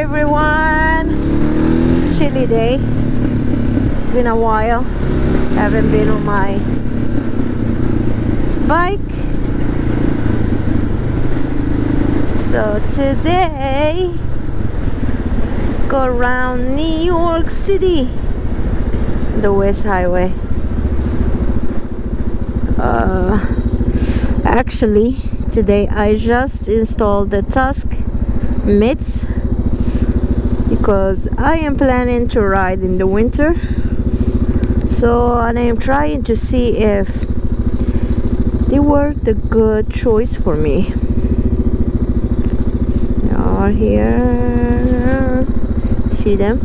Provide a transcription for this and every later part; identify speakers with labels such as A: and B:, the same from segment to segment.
A: everyone. Chilly day. It's been a while. Haven't been on my bike. So today, let's go around New York City, the West Highway. Actually, today I just installed the Tusk MITTS because I am planning to ride in the winter. So, and I am trying to see if they were the good choice for me. They are here. See them?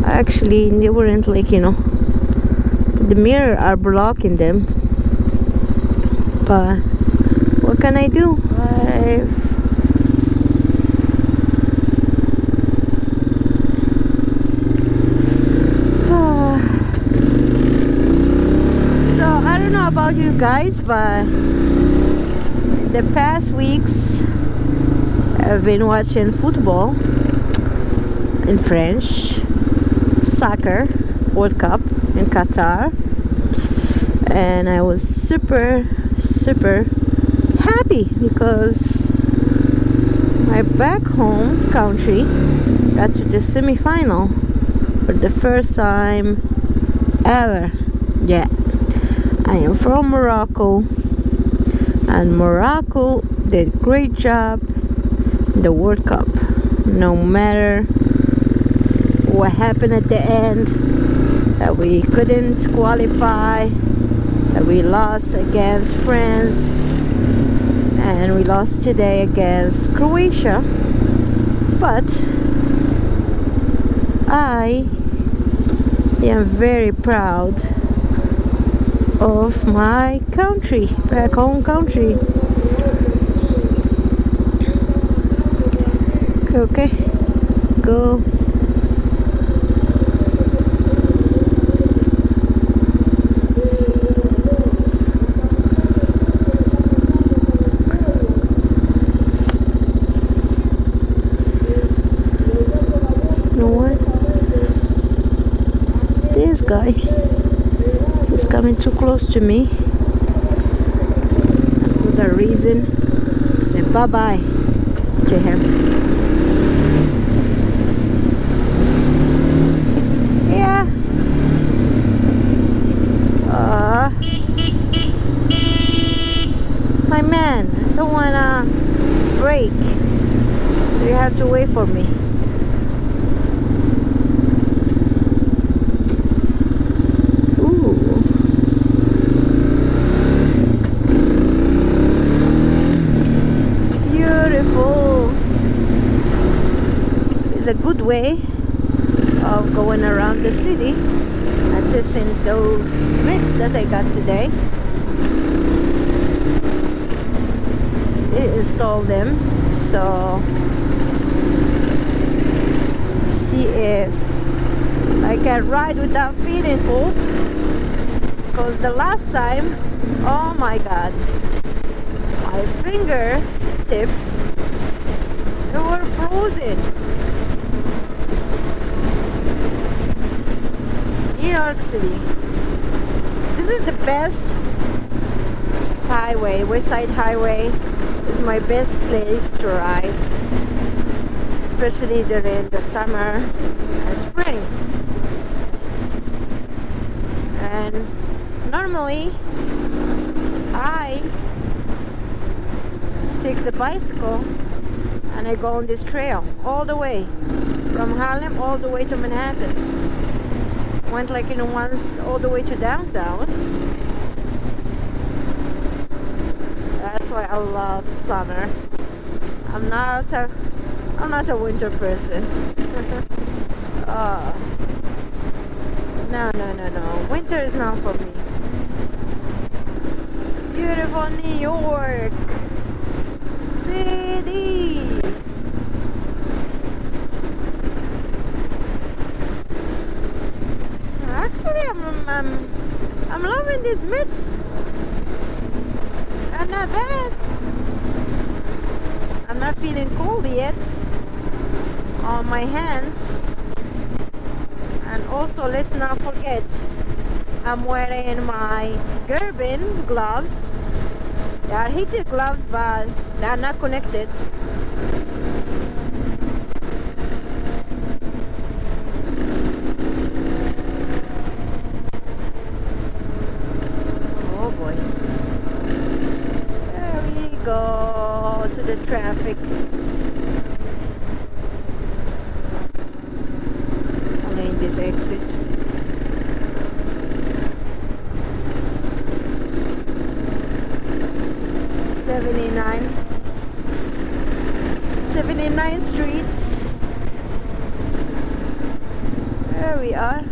A: Actually, they weren't like, the mirror are blocking them. But what can I do? So I don't know about you guys, but the past weeks I've been watching football in French, soccer, World Cup in Qatar, and I was super happy because my back home country got to the semi-final for the first time ever. Yeah, I am from Morocco, and Morocco did a great job in the World Cup. No matter what happened at the end, that we couldn't qualify, that we lost against France, and we lost today against Croatia. But I am very proud of my country, back home country. Okay, go. This guy is coming too close to me, and for that reason I said bye bye to him. Yeah. My man, I don't wanna break, so you have to wait for me. It's a good way of going around the city and testing those MITTS that I got today. I installed them, so see if I can ride without feeling cold, because the last time, oh my god, my fingertips, they were frozen. New York City. This is the best highway. West Side Highway is my best place to ride, especially during the summer and spring. And normally I take the bicycle and I go on this trail all the way from Harlem all the way to Manhattan. Went once all the way to downtown. That's why I love summer. I'm not a winter person. No. Winter is not for me. Beautiful New York City. Actually, I'm loving these MITTS. I'm not bad. I'm not feeling cold yet. on my hands. And also, let's not forget, I'm wearing my Gerben gloves. They are heated gloves, but they are not connected. Oh boy. There we go to the traffic. Only in this exit. '79 Street. There we are.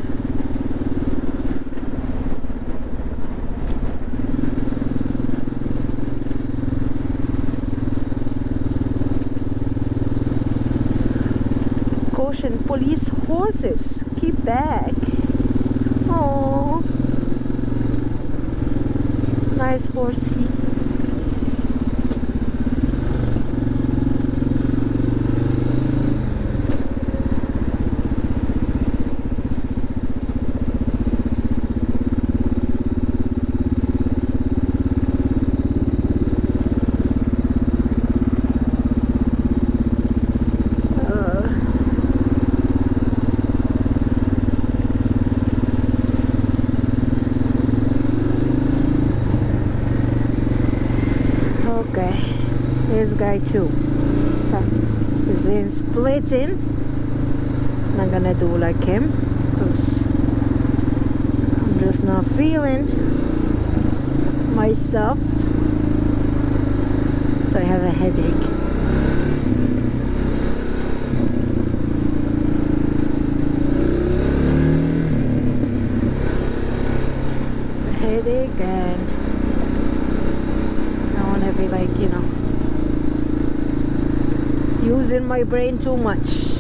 A: Caution, police horses, keep back. Oh, nice horsey. Okay, this guy too. His lane splitting. Not gonna do like him because I'm just not feeling myself. So I have a headache. Headache, and I want to be like, you know, using my brain too much.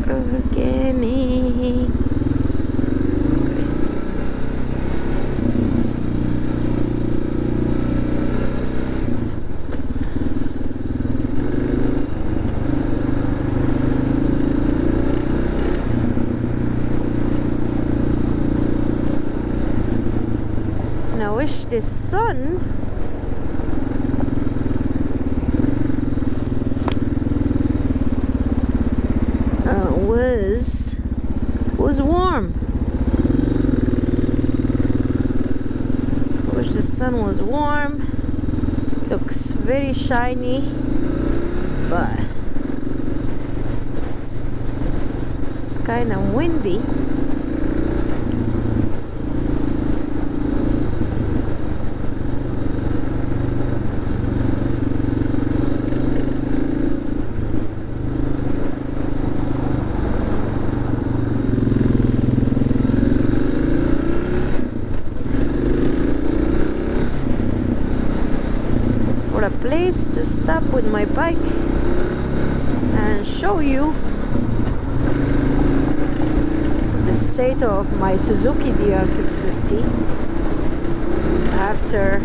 A: Organic. And I wish the sun was warm. I wish the sun was warm. Looks very shiny, but it's kind of windy. A place to stop with my bike and show you the state of my Suzuki DR650 after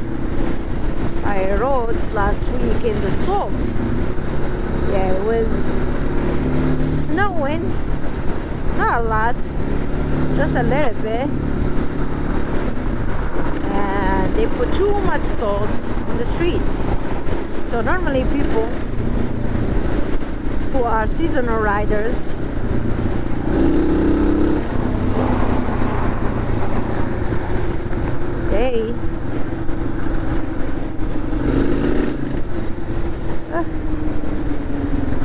A: I rode last week in the salt. Yeah, it was snowing, not a lot, just a little bit, and they put too much salt on the street. So normally people who are seasonal riders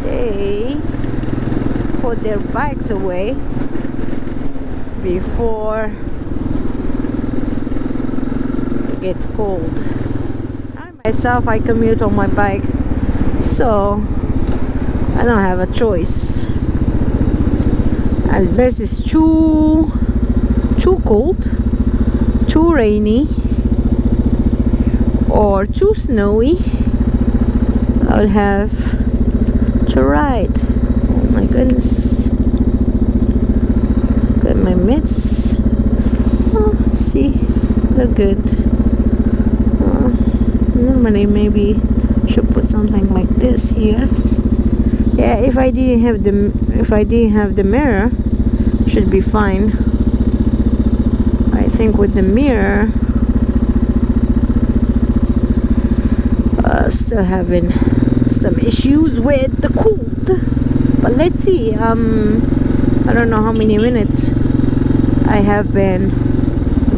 A: they put their bikes away before it gets cold. Myself, I commute on my bike, so I don't have a choice unless it's too cold, too rainy, or too snowy. I would have to ride. Oh my goodness. Got my mitts. Oh, see, they're good. Normally maybe should put something like this here. Yeah, if I didn't have the mirror, should be fine. I think with the mirror, still having some issues with the cold. But let's see. I don't know how many minutes I have been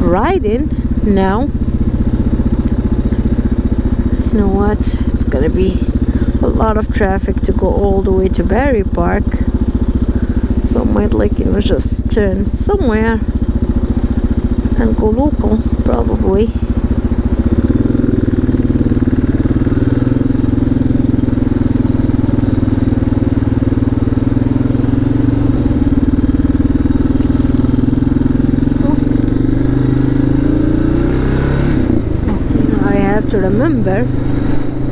A: riding now. You know what? It's gonna be a lot of traffic to go all the way to Barry Park. So I might like it was just turn somewhere and go local, probably. To remember,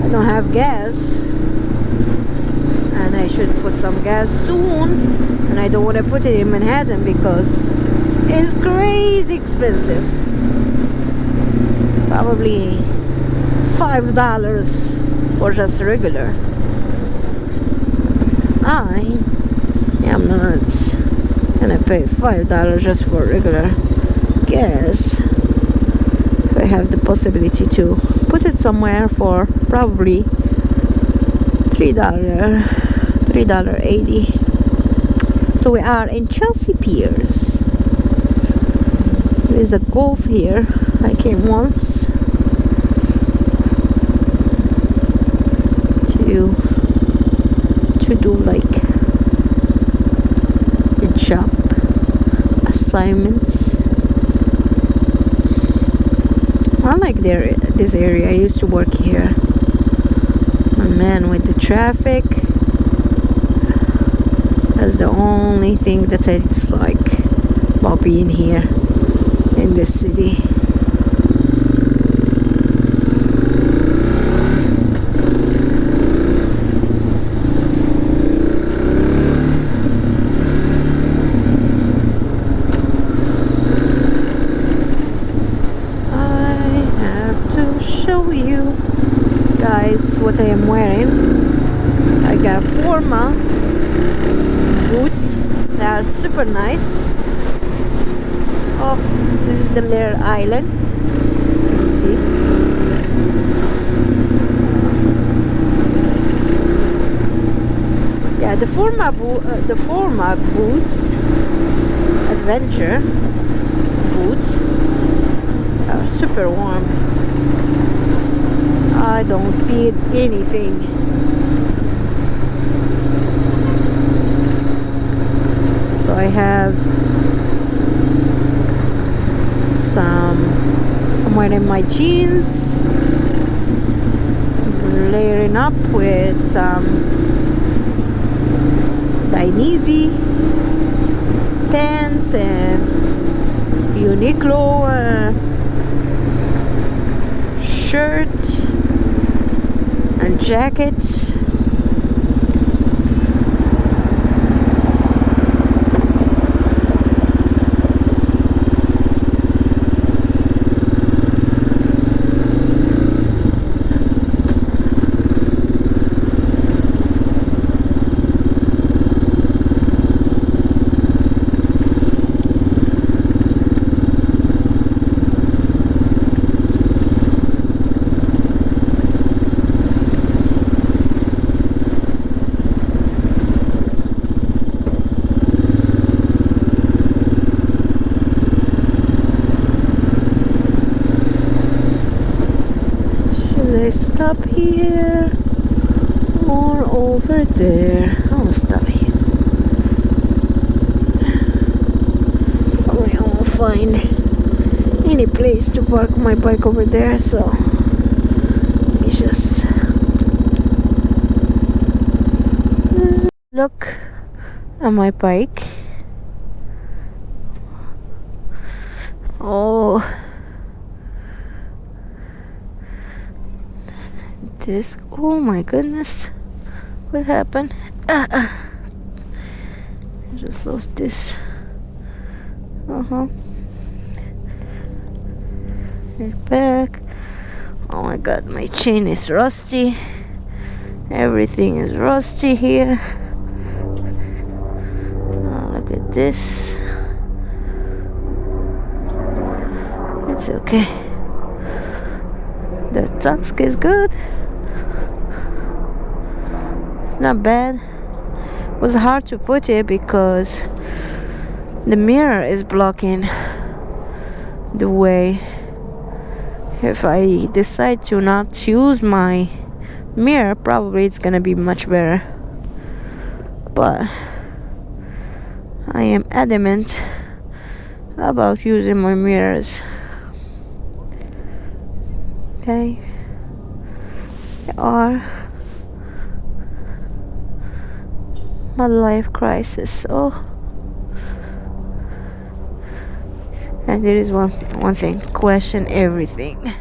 A: I don't have gas, and I should put some gas soon, and I don't want to put it in Manhattan because it's crazy expensive. Probably $5 for just regular. I am not gonna pay $5 just for regular gas. I have the possibility to put it somewhere for probably $3.80. So we are in Chelsea Piers. There is a golf here. I came once to do like a job assignments. I like this area. I used to work here. And man, with the traffic, that's the only thing that I dislike about being here in this city. Guys, what I am wearing. I got Forma boots. They are super nice. Oh, this is the Lear Island. You see. Yeah, the Forma boots, adventure boots, are super warm. I don't feel anything. So I have I'm wearing my jeans, layering up with some Dainese pants and Uniqlo shirt and jacket. Stop here or over there? I'll stop here. Probably I won't find any place to park my bike over there, so let me just look at my bike. Oh, this, oh my goodness, what happened? I just lost this. It's back. Oh my god, my chain is rusty. Everything is rusty here. Oh, look at this. It's okay. The Tusk is good. It's not bad. It was hard to put it because the mirror is blocking the way. If I decide to not use my mirror, probably it's gonna be much better. But I am adamant about using my mirrors. Okay, they are my life crisis. Oh, and there is one thing: question everything.